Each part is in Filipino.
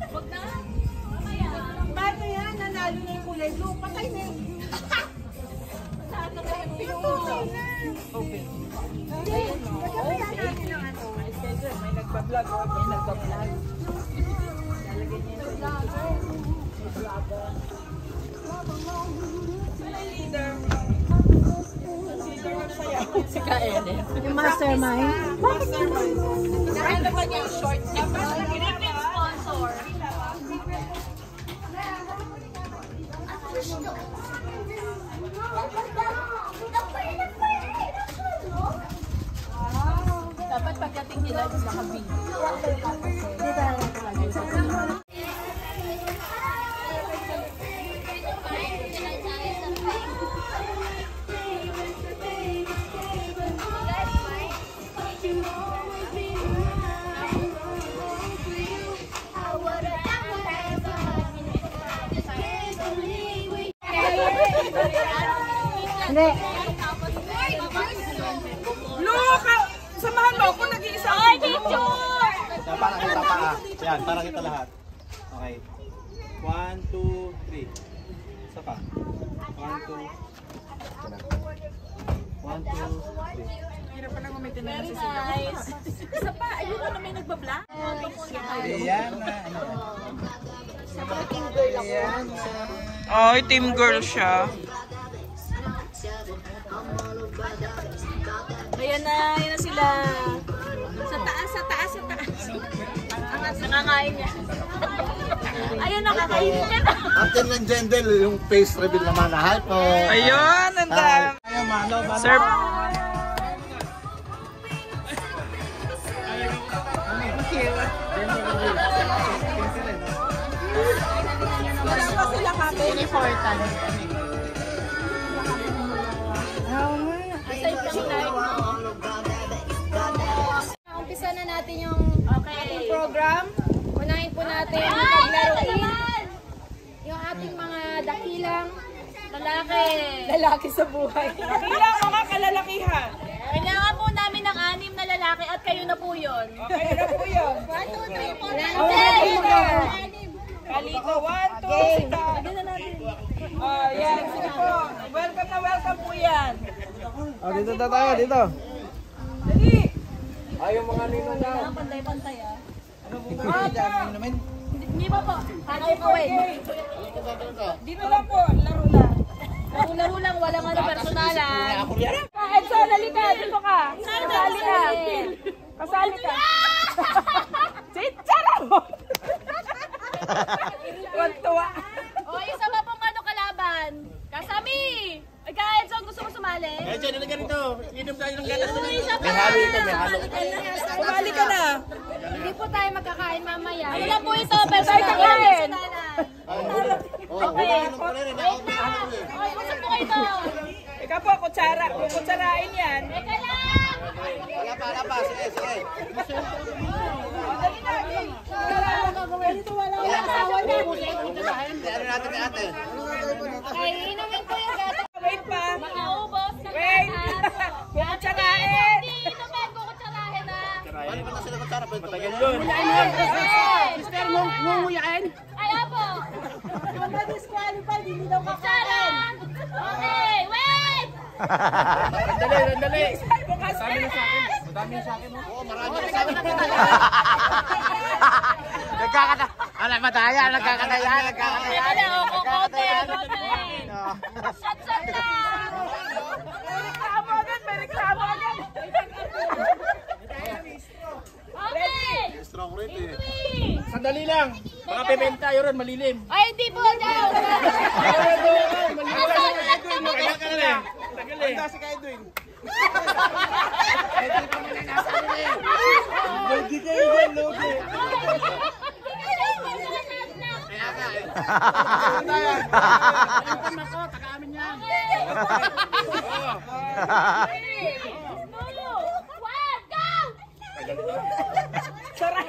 Wag na. Mamaya. Paano yan? Nanalo na yung kulay blue. Patay na yun. Saan na kayo? Pinutulay na. Okay. Hindi. Nagkakaya natin ang ano. May schedule. May nagpa-vlog. May nagpa-vlog. Lalagyan niya yung vlogger. Wala yung leader. Si Kael eh. Yung mastermind. Mastermind. Ano ba niya yung short? Philippine sponsor. Dapat pagdating nila, naka-video. Hindi. Look! Samahan mo ako, nag-iisa. Ay, picture! Para kita pa. Yan, para kita lahat. Okay. 1, 2, 3. Isa pa. 1, 2. 1, 2, 3. Hirap pa lang umitin na si Sila. Nice. Isa pa, ayun na may nagba-vlog. Ayan na. Ayan. Ay, team girl siya. Ayan na sila. Sa taas, sa taas, sa taas. Nangangain niya. Ayun, nakakain niya na. Atin ng Jendel, yung face reveal naman. Hi po. Ayun, ang dami. Sir. Important. Umpisa na natin yung ating program. Unahin po natin paglaruin yung ating mga dakilang lalaki sa buhay. Dakilang mga kalalakihan. Kailangan po namin ng 6 na lalaki at kayo na po yun. Okay na po yun. 1, 2, 3, 4, 5, 6. Kaliko, 1, 2, 3. Oh, yan. Sige po. Welcome na welcome po yan. Oh, dito na tayo, dito. Dali. Ayaw mga ninong daw. Pantay-pantay ah. Ano po ba yung namin? Hindi ba po? Pantay po eh. Dito lang po. Laro lang. Laro lang, walang ano personalan. Edson, halika. Dito ka. Kasali ka. Kasali ka. Chichara mo. Tuwa. O, isa pa pong ano kalaban. Kasami! Ay, ka Edson, gusto mo sumali? Edson, nalaga nito. Inom tayo ng gatas. Isa pa! May halo ito, may halo. Sumali ka na. Hindi po tayo magkakain mamaya. Ay, Wala po ito, tayo personalan. kakain. Okay. Wait na. Oy, gusto po kayo ito. Ikaw po, kutsara. Kutsarain yan. Teka lang! Wala pa. Sige, sige. Dito wala asawa na. Ano natin ni ate? Ay, inumin ko yung gato. Wait pa. Makaubos ng Wait. gatas. Kutsarain. Hindi, inumin ko kutsarahin na. Paano ba na sila kutsara? Matagal yun. Sister, ngunguyain. Ay, apo. Ma-disqualified, hindi daw Kutsara. Okay, wait! Randali. Bukas ka. Madami sa akin. Oo, marami na sa akin. Nagkakata. Ala, madaya. Nagkakataya. Teka lang, kokote. Shot lang. May reklamo agad. Okay. Strong rate eh. Three. Sandali lang. Mga pimenta yun ron, malilim. Ay, hindi po daw. Tagal eh. Kasi kay Edwin. Logi kayo dyan, logi. Kaya ka eh. Alam ako, taga-amin yan. Sarap.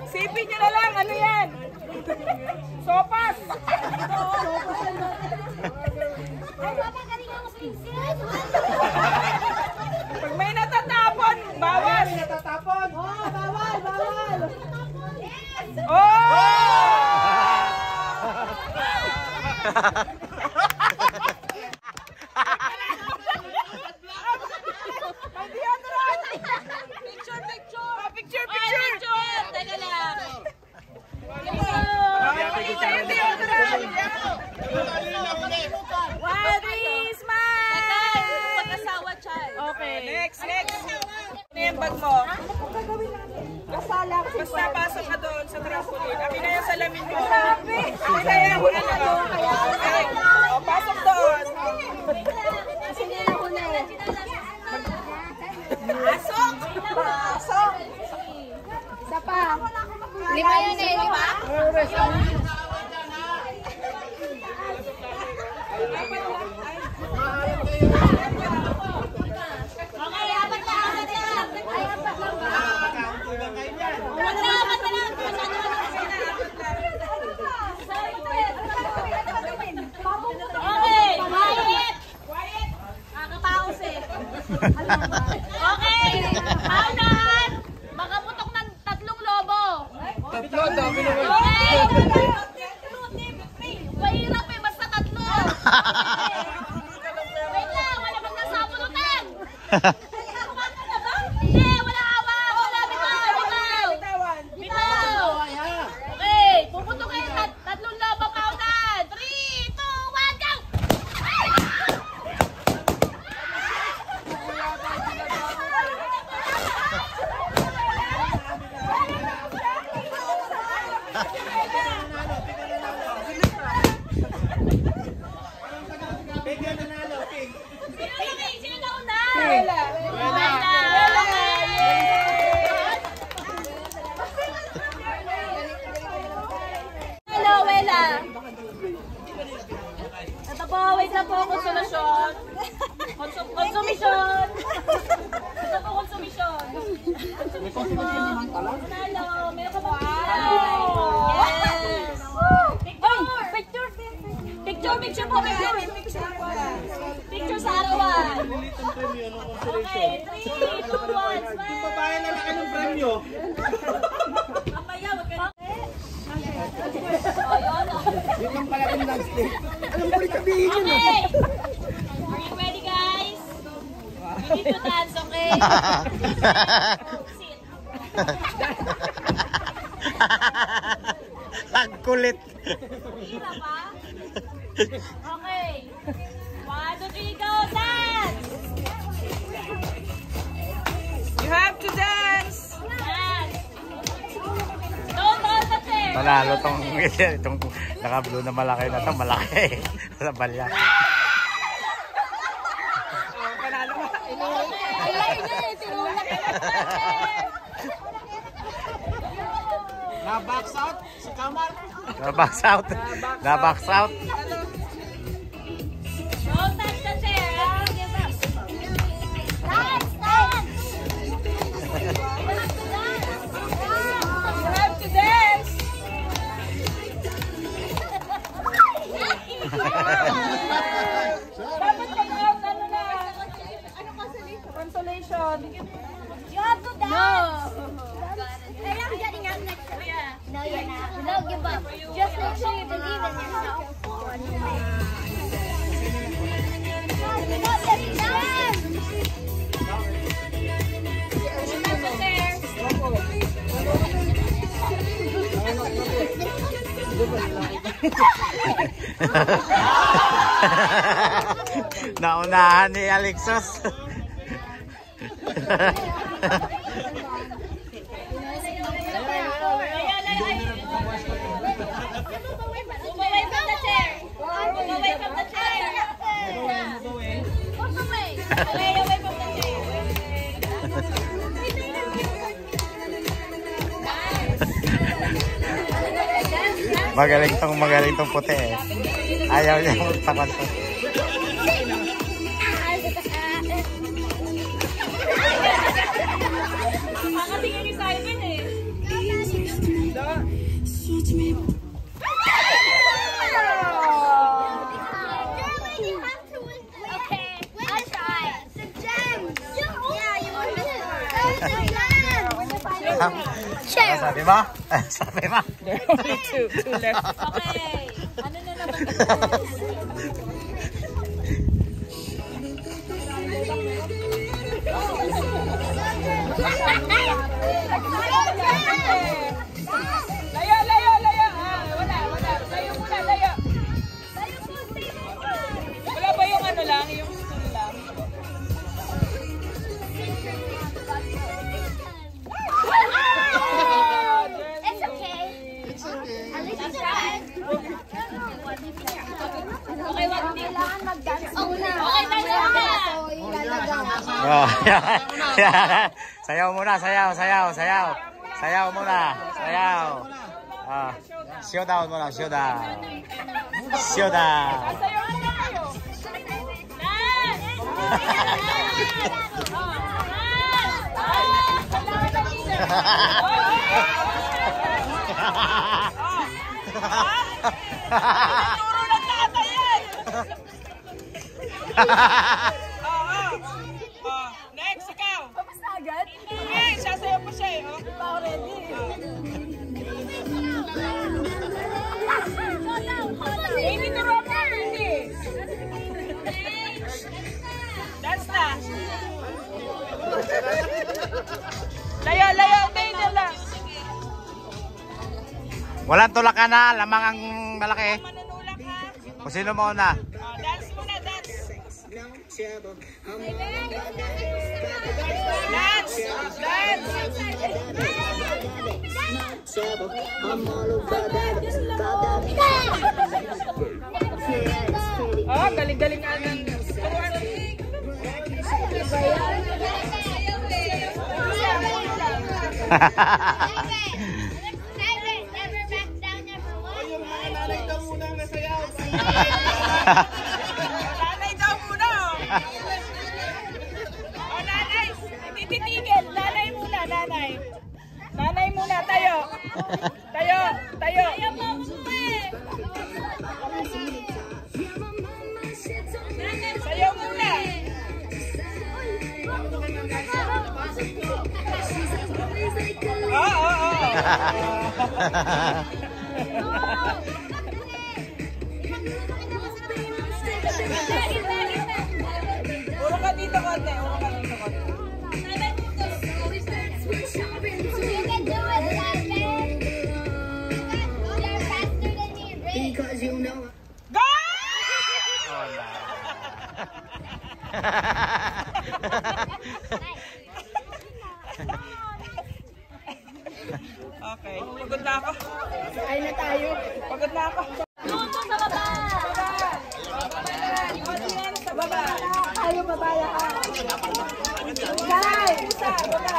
Sipin nyo na lang. Ano yan? Sopas. Pag may natatapon, bawal. natatapon. Oh, bawal. Picture! Teka lang. Wadis, man! Teka, mag-asawa, Chay. Okay. Next. Ano yung bag mo? Kasala ko. Basta pasok ka doon sa trampoline. Akin na yung salamin mo. Akin na yung okay. O, pasok doon. Pasok! Isa pa. 5 yun eh, 5? Okay, apat lang. Okay, quiet. Kakapaos eh. Okay, paunahan. Makaputok ng 3 lobo. Okay. Mahirap eh, basta 3. Wait lang, wala bang nasabunutan? Hindi, wala hawak. Wala, bitaw. Okay, puputokin. 3 lobo paunahan. 3, 2, 1, go! Sino nauna? Wala. Hello, Wela. Ito po, wait lang po, konsumisyon. Konsumisyon. Ito po, konsumisyon. Manalo, meron ka bang yes. Picture po, picture sa arawan. Okay, 3, 2, 1, smile. Babae na laki ng premyo. Mamaya, wag ka na. Yun lang pala yung nag-stick. Okay. Are you ready, guys? You need to dance, okay? Sit. Ang kulit. Hira pa? Okay. 1, 2, 3, go! Dance! You have to dance! Dance! Don't hold the chair! Panalo itong naka-blue na malaki na ito. Malaki. Sa balya. Panalo mo. Alay niya eh, tinulak ka Na-box out si Kamar. Na-box out. Na-box out. Don't touch the chair, ha? Dance! Dance! You have to dance! Dapat mag-out, ano na? Consolation. You have to dance! Hey, I'm getting out next time. Yeah. No, you're not. No, give up. Just make sure you believe in yourself. Naunahan ni Alexos. Move away from the chair. Move away from the chair. Move away. Away from the chair. Magaling tong puti eh. Ayaw niya magtakot. Makatingin ni Simon eh. Okay, I'll try. The gem. Yeah, you want this one. Sabi mo? Sabi mo? Okay. Ano na naman Layo, layo, layo. Wala. Layo muna, layo. Wala ba yung ano lang, yung stool lang? It's okay. At least it's okay. Okay, what do you Kailangan mag-dance muna. Okay, tayo na. So, ilalagay. Oh, yan. Sayaw muna, sayaw. Sayaw muna, sayaw. Ah, showdown muna, showdown. Sayaw muna kayo. Turo lang tatay yan. Next, ikaw. Basta agad? Okay, sasayaw pa siya eh. Already. Hindi turuan mo. Hindi. Dance na. Layo. Tayo lang. Walang tulakan na, lamang ang malaki. Manunulak ha. Kung sino mauna. Dance muna, dance. Oh, galing-galing natin. Nanay daw muna. Oh, nanay. Hindi titigil. Nanay muna, nanay. Nanay muna, tayo. Tayo. Ayaw mo umuwi. Sayaw muna. Uro ka dito konti. You can do it, Simon. You're faster than me, Rick. Go! Okay, pagod na ako. Ay na tayo. Pagod na ako. Luto sa baba. Sa baba. Tayo babaya ka. Guys, pusa, baba.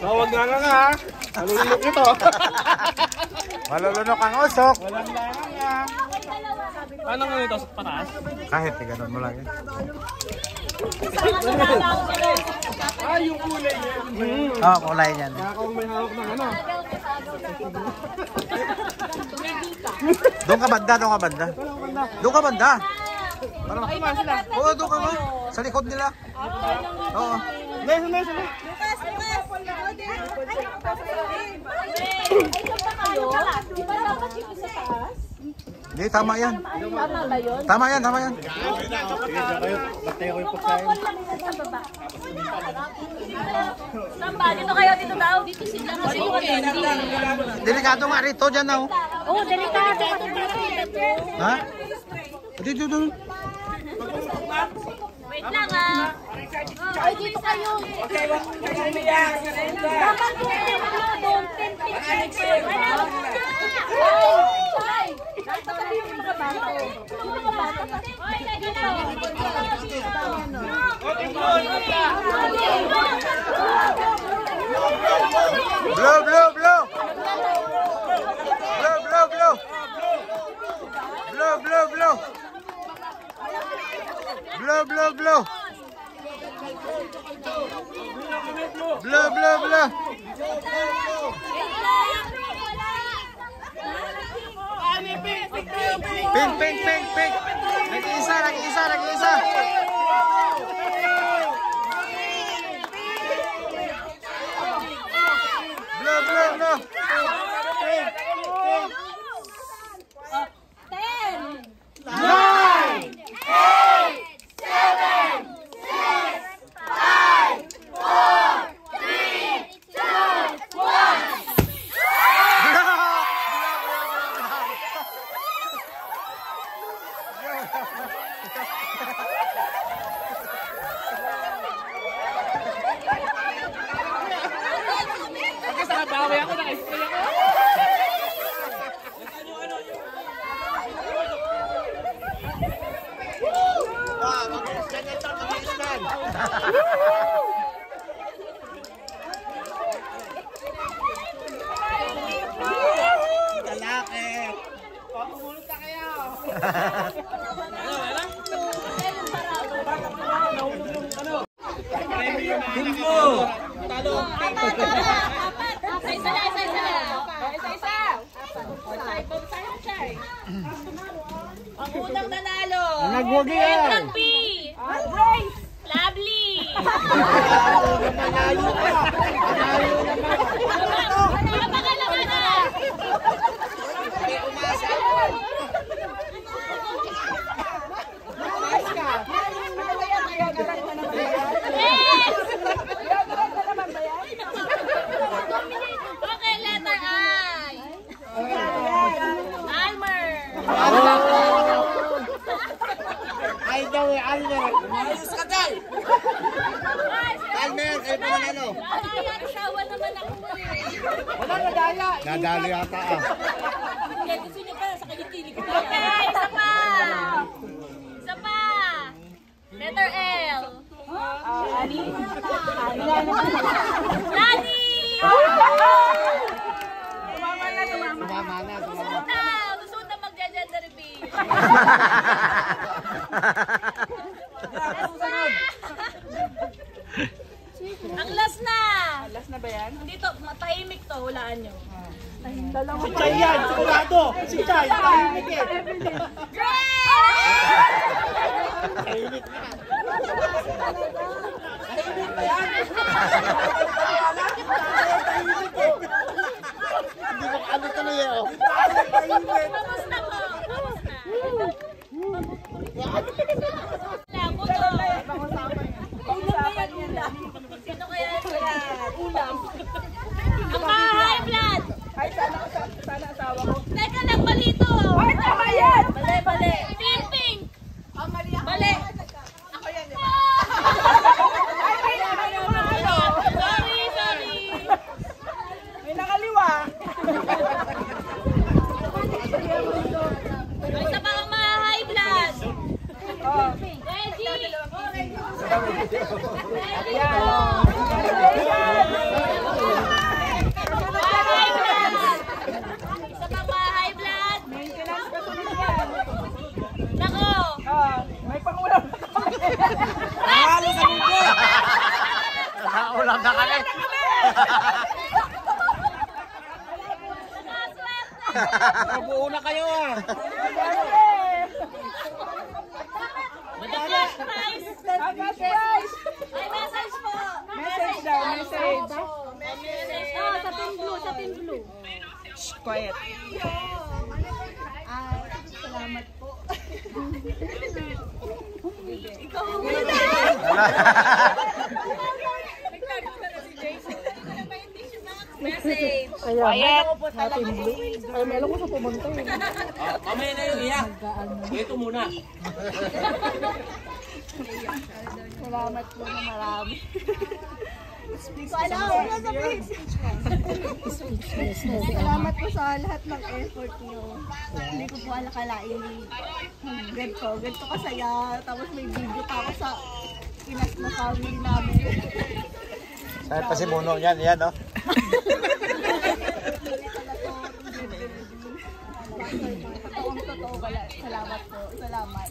Tawag na lang ha. Malulunok ito. Malulunok ang usok. Walang langang ha. Paano nga ito? Pataas? Kahit ganun mo lang yun. Ah, yung kulay niya. Oo, kulay niyan. Ako may hawak ng ano. Doon ka banda. Doon ka banda. Ay, mga sila. Oo, doon ka ba? Sa likod nila. Oo. Lukas. Di ba dapat yung isa taas? Hindi, tama yan. Tama ba yun? Tama yan. Batay ko yung pagkain. Samba, dito kayo, dito daw. Dito sila kasi Delikado nga rito dyan na. Oo, delikado kasi dito. Ha? Dito doon. Wait lang ah. Ay, dito kayo. Dapat yung doon, 10 pictures. Ay, nagtatabi yung mga bata. Yung mga bata. Ay, Blow. Pink. Nag-iisa. Blow. 10, Ang unang nanalo. Nagwagi yan. P. Lovely. Napakalaman na. Okay, letter I. Almer. Ay daw eh, Almer. Ayos ka tayo. Almer, kayo pa manalo. Kaya sawa naman ako eh. Wala nadala. Nadali yata ah. Kaya gusto niya pa sa kalikilig. Okay, isa pa. Isa pa. Letter L. Lani! Tumama na. Susunod na. Susunod na magja-gender reveal. Ang last na. Last na ba yan? Dito, matahimik to. Hulaan nyo. Si Chay yan, sigurado. Si Chay, tahimik eh. Tahimik na. Hindi mo ano tuloy eh oh. Kamusta po? Kamusta? Buto. Sino kaya ulam? Ang high blood. Ay, sana asawa ko. Teka lang, mali ito. Ay, tama yan! Mali. Pink. Mali. Ako yan, di ba? Ah! Sorry. May nakaliwa. Ay, sa mga high blood. Oh. Ready? High blood. Isa pa ba high blood? Maintenance pa sunod yan. Nako. May pangulam na kami. Nakaulam na kami. Nabuo na kayo ah. Cash prize. Cash prize. Ay, message po. Message daw, message. Oh, sa pin blue. Quiet. Salamat po. Message. Quiet. Ay, meron ko sa pumunta eh. Mamaya na yung iyak. Ito muna. Salamat po na marami. Salamat po sa lahat ng effort niyo. Hindi ko po alakalain. Ganito kasaya. Tapos may video pa ako sa pinas na family namin. Saan pa si Muno yan no? Totoo pala. Salamat po. Salamat.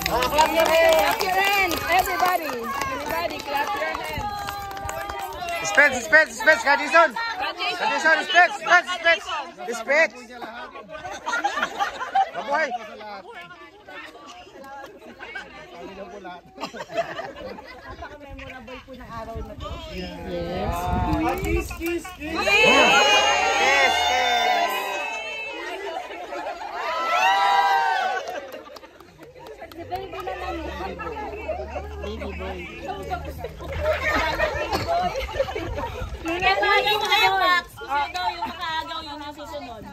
Clap your hands, everybody. Everybody, clap your hands. Spets, Kadison, spets. Mabuhay. Napaka-memorable po ng araw na to. Kiss. Kaya tayo mga box. Gusto daw yung makaagaw yung nasusunod.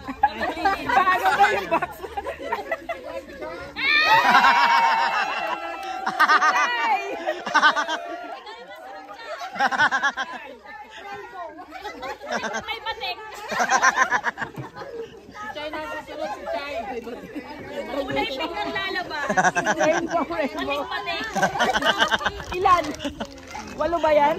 Bago ba yung box? May patik. Una yung biglang lalabas. Rainbow. Patik. Ilan? 8 ba yan?